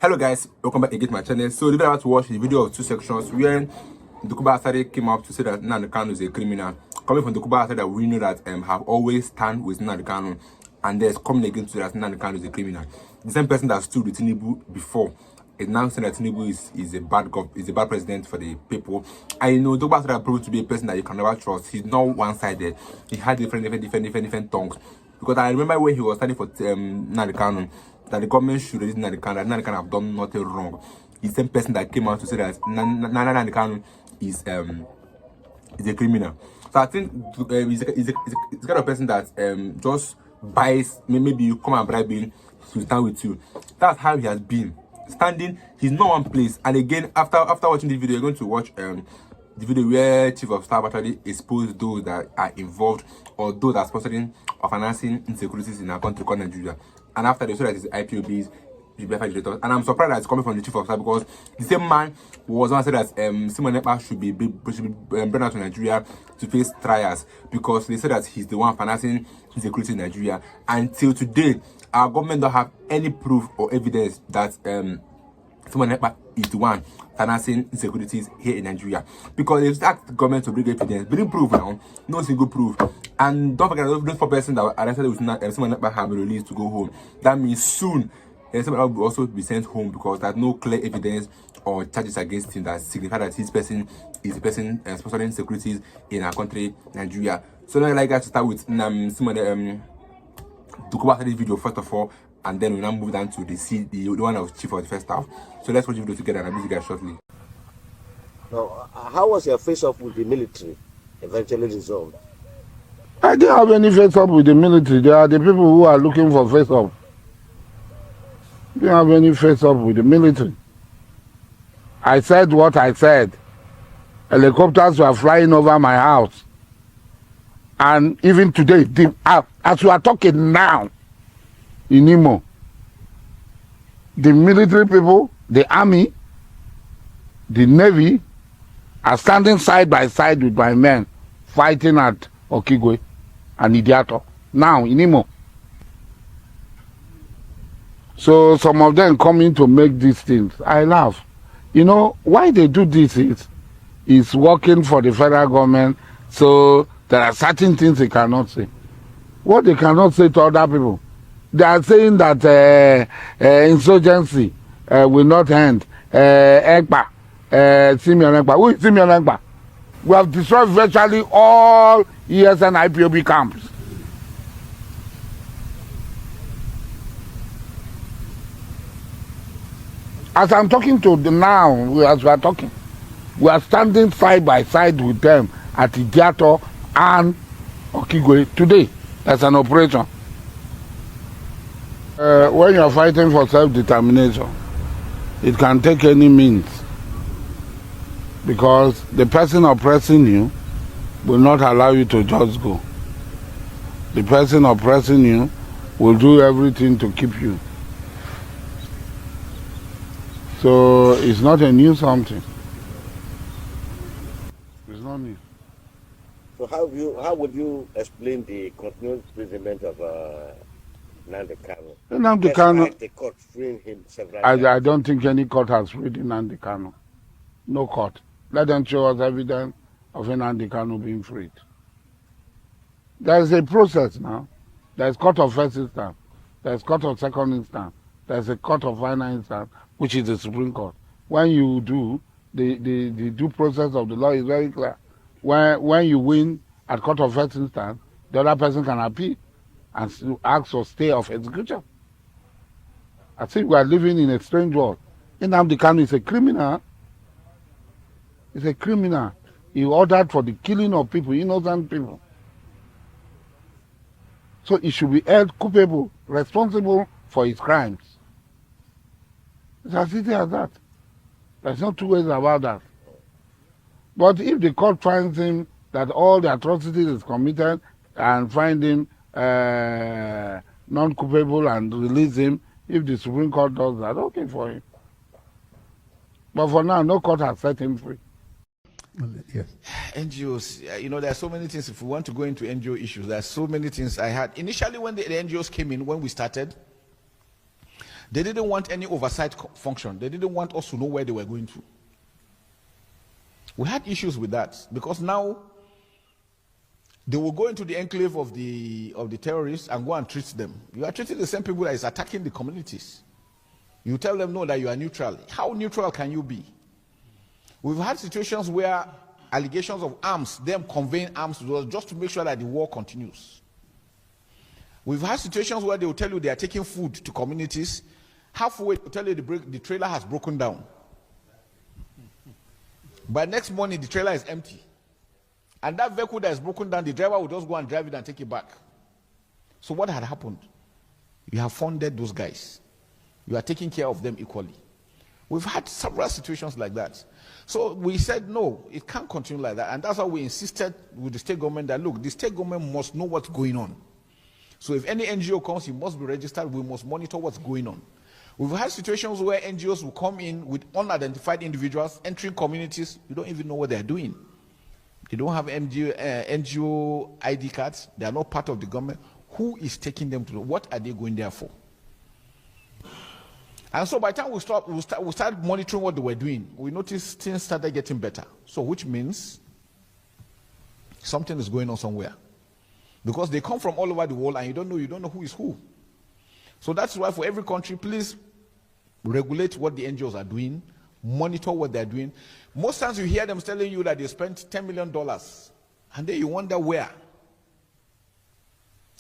Hello guys, welcome back again to my channel. So the video I want to watch the video of two sections where Dokubo Asari came up to say that NNAMDI KANU is a criminal. Coming from Dokubo Asari that we know that have always stand with NNAMDI KANU, and there's coming again to that NNAMDI KANU is a criminal. The same person that stood with Tinubu before is now saying that Tinubu is a bad president for the people. I know Dokubo Asari proved to be a person that you can never trust. He's not one-sided. He had different tongues. Because I remember when he was standing for NNAMDI KANU, that the government should release NNAMDI KANU, that NNAMDI KANU have done nothing wrong. He's the same person that came out to say that NNAMDI KANU is a criminal. So I think he's the kind of person that just buys, maybe you come and bribe him to stand with you. That's how he has been standing. He's not one place. And again, after watching this video, you're going to watch the video where Chief of Staff actually exposed those that are involved or those that are sponsoring or financing insecurities in our country called Nigeria. And after they saw that it's IPOBs, and I'm surprised that it's coming from the Chief of Staff, because the same man was one said that Simon Ekpa should be brought out to Nigeria to face trials, because they said that he's the one financing insecurity in Nigeria. Until today, our government don't have any proof or evidence that Simon Ekpa is the one financing insecurities here in Nigeria, because they've asked the government to bring evidence, bring proof now, no single proof. And don't forget, those 4 persons that were arrested with Simon Ekpa have been released to go home. That means soon someone will also be sent home, because there's no clear evidence or charges against him that signify that this person is the person sponsoring insecurities in our country, Nigeria. So now I'd like guys to start with Simon Dokubo this video first of all, and then we'll now move down to the one of Chief of the first staff. So let's watch the video together, and I'll meet you guys shortly. Now, how was your face-off with the military eventually resolved? I didn't have any face-off with the military. They are the people who are looking for face-off. I didn't have any face-off with the military. I said what I said. Helicopters were flying over my house. And even today, as we are talking now, in Imo, the military people, the army, the navy are standing side by side with my men fighting at Okigwe and Idiato now in Imo. So some of them coming to make these things. I laugh. You know why they do this is working for the federal government, so there are certain things they cannot say. What they cannot say to other people. They are saying that insurgency will not end. Ekpa, Simeon Ekpa. Who is Simeon Ekpa? We have destroyed virtually all ESN IPOB camps. As I'm talking to them now, as we are talking, we are standing side by side with them at Idiato and Okigwe today. That's an operation. When you are fighting for self-determination, it can take any means, because the person oppressing you will not allow you to just go. The person oppressing you will do everything to keep you. So it's not a new something. It's not new. So how would you explain the continued imprisonment of NNAMDI KANU? NNAMDI KANU, the court freeing him several times. I don't think any court has freed NNAMDI KANU. No court. Let them show us evidence of NNAMDI KANU being freed. There is a process now. There is court of first instance. There is court of second instance. There is a court of final instance, which is the Supreme Court. When you do, the due process of the law is very clear. When you win at court of first instance, the other person can appeal and ask for stay of execution. I think we are living in a strange world. NNAMDI KANU is a criminal. He's a criminal. He ordered for the killing of people, innocent people. So he should be held culpable, responsible for his crimes. It's as easy as that. There's no two ways about that. But if the court finds him that all the atrocities is committed and find him non-culpable and release him, if the Supreme Court does that, okay for him. But for now, no court has set him free. Yes. NGOs, you know, there are so many things. If we want to go into NGO issues, there are so many things I had. Initially, when the NGOs came in, when we started, They didn't want any oversight function. They didn't want us to know where they were going to. We had issues with that because now they will go into the enclave of the terrorists and go and treat them. You are treating the same people that is attacking the communities. You tell them no, that you are neutral. How neutral can you be? We've had situations where allegations of arms, them conveying arms to us just to make sure that the war continues. We've had situations where they will tell you they are taking food to communities. Halfway, they will tell you the trailer has broken down. By next morning, the trailer is empty. And that vehicle that is broken down, the driver will just go and drive it and take it back. So what had happened? You have funded those guys. You are taking care of them equally. We've had several situations like that. So we said, no, it can't continue like that. And that's why we insisted with the state government that, look, the state government must know what's going on. So if any NGO comes, it must be registered. We must monitor what's going on. We've had situations where NGOs will come in with unidentified individuals entering communities. You don't even know what they're doing. They don't have NGO ID cards. They are not part of the government. Who is taking them to? What are they going there for? And so by the time we start monitoring what they were doing, we noticed things started getting better. So which means something is going on somewhere. Because they come from all over the world and you don't know who is who. So that's why for every country, please regulate what the NGOs are doing, monitor what they're doing. Most times you hear them telling you that they spent $10 million and then you wonder where.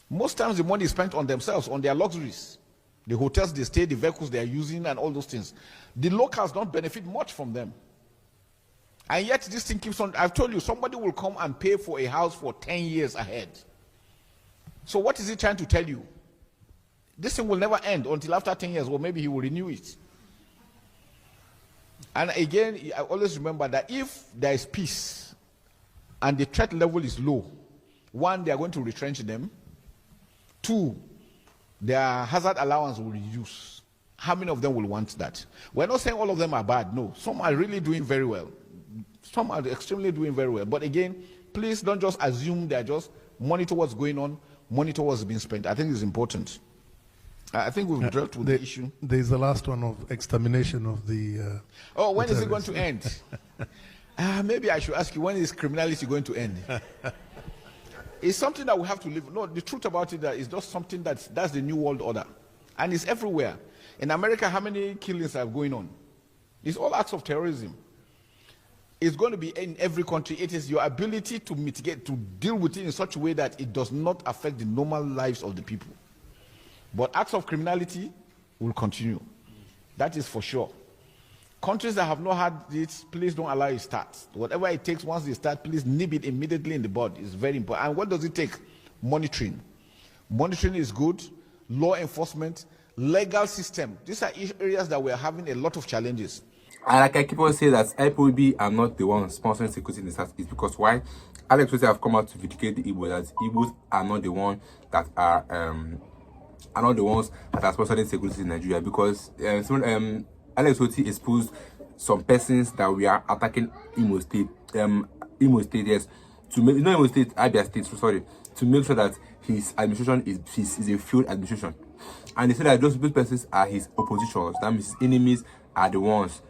Most times the money is spent on themselves, on their luxuries. The hotels they stay, the vehicles they are using and all those things. The locals don't benefit much from them. And yet this thing keeps on. I've told you, somebody will come and pay for a house for 10 years ahead. So what is he trying to tell you? This thing will never end until after 10 years, or maybe he will renew it. And again, I always remember that if there is peace and the threat level is low, one, they are going to retrench them. Two, their hazard allowance will reduce. How many of them will want that? We're not saying all of them are bad. No, some are really doing very well. Some are extremely doing very well. But again, please don't just assume they're just monitor what's going on, monitor what's being spent. I think it's important. I think we've dealt with the issue. There's the last one of extermination of the... oh, when is it going to end? Maybe I should ask you, when is criminality going to end? It's something that we have to live. No, the truth about it is just something that's the new world order. And it's everywhere. In America, how many killings are going on? It's all acts of terrorism. It's going to be in every country. It is your ability to mitigate, to deal with it in such a way that it does not affect the normal lives of the people. But acts of criminality will continue. That is for sure. Countries that have not had this, please don't allow it to start. Whatever it takes, once they start, please nip it immediately in the bud. It's very important. And what does it take? Monitoring. Monitoring is good. Law enforcement, legal system. These are areas that we are having a lot of challenges. And like I keep on saying that IPOB are not the ones sponsoring security in the South. It's because why? Alex Otti have come out to vindicate the Igbos, that Igbos are not the ones that are not the ones that are sponsoring security in Nigeria, because Alex Otti exposed some persons that we are attacking Imo State, yes, to make, not Imo State, Abia State, so sorry, to make sure that his administration is a failed administration. And they said that those persons are his oppositions, that means his enemies are the ones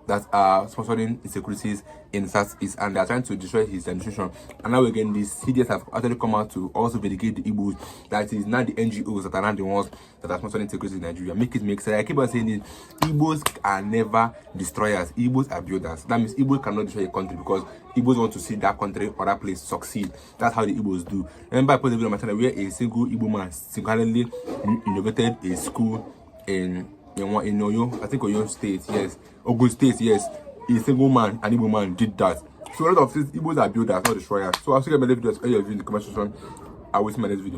that are sponsoring insecurities in Southeast, and they are trying to destroy his administration. And now again, these CDS have actually come out to also vindicate the Igbos, that it is not the NGOs that are not the ones that are sponsoring insecurities in Nigeria. Make it make sense. I keep on saying it, Igbos are never destroyers, Igbos are builders. That means Igbos cannot destroy a country because Igbos want to see that country or that place succeed. That's how the Igbos do. Remember I put a video on my channel where a single Igbo man single-handedly innovated a school in Oyo, I think Oyo State, yes, Ogun State, yes. A single man, an Igbo man, did that. So a lot of things, Igbos are builders, not destroyers. So I'll see you in my next video. In the comment section, I will see my next video.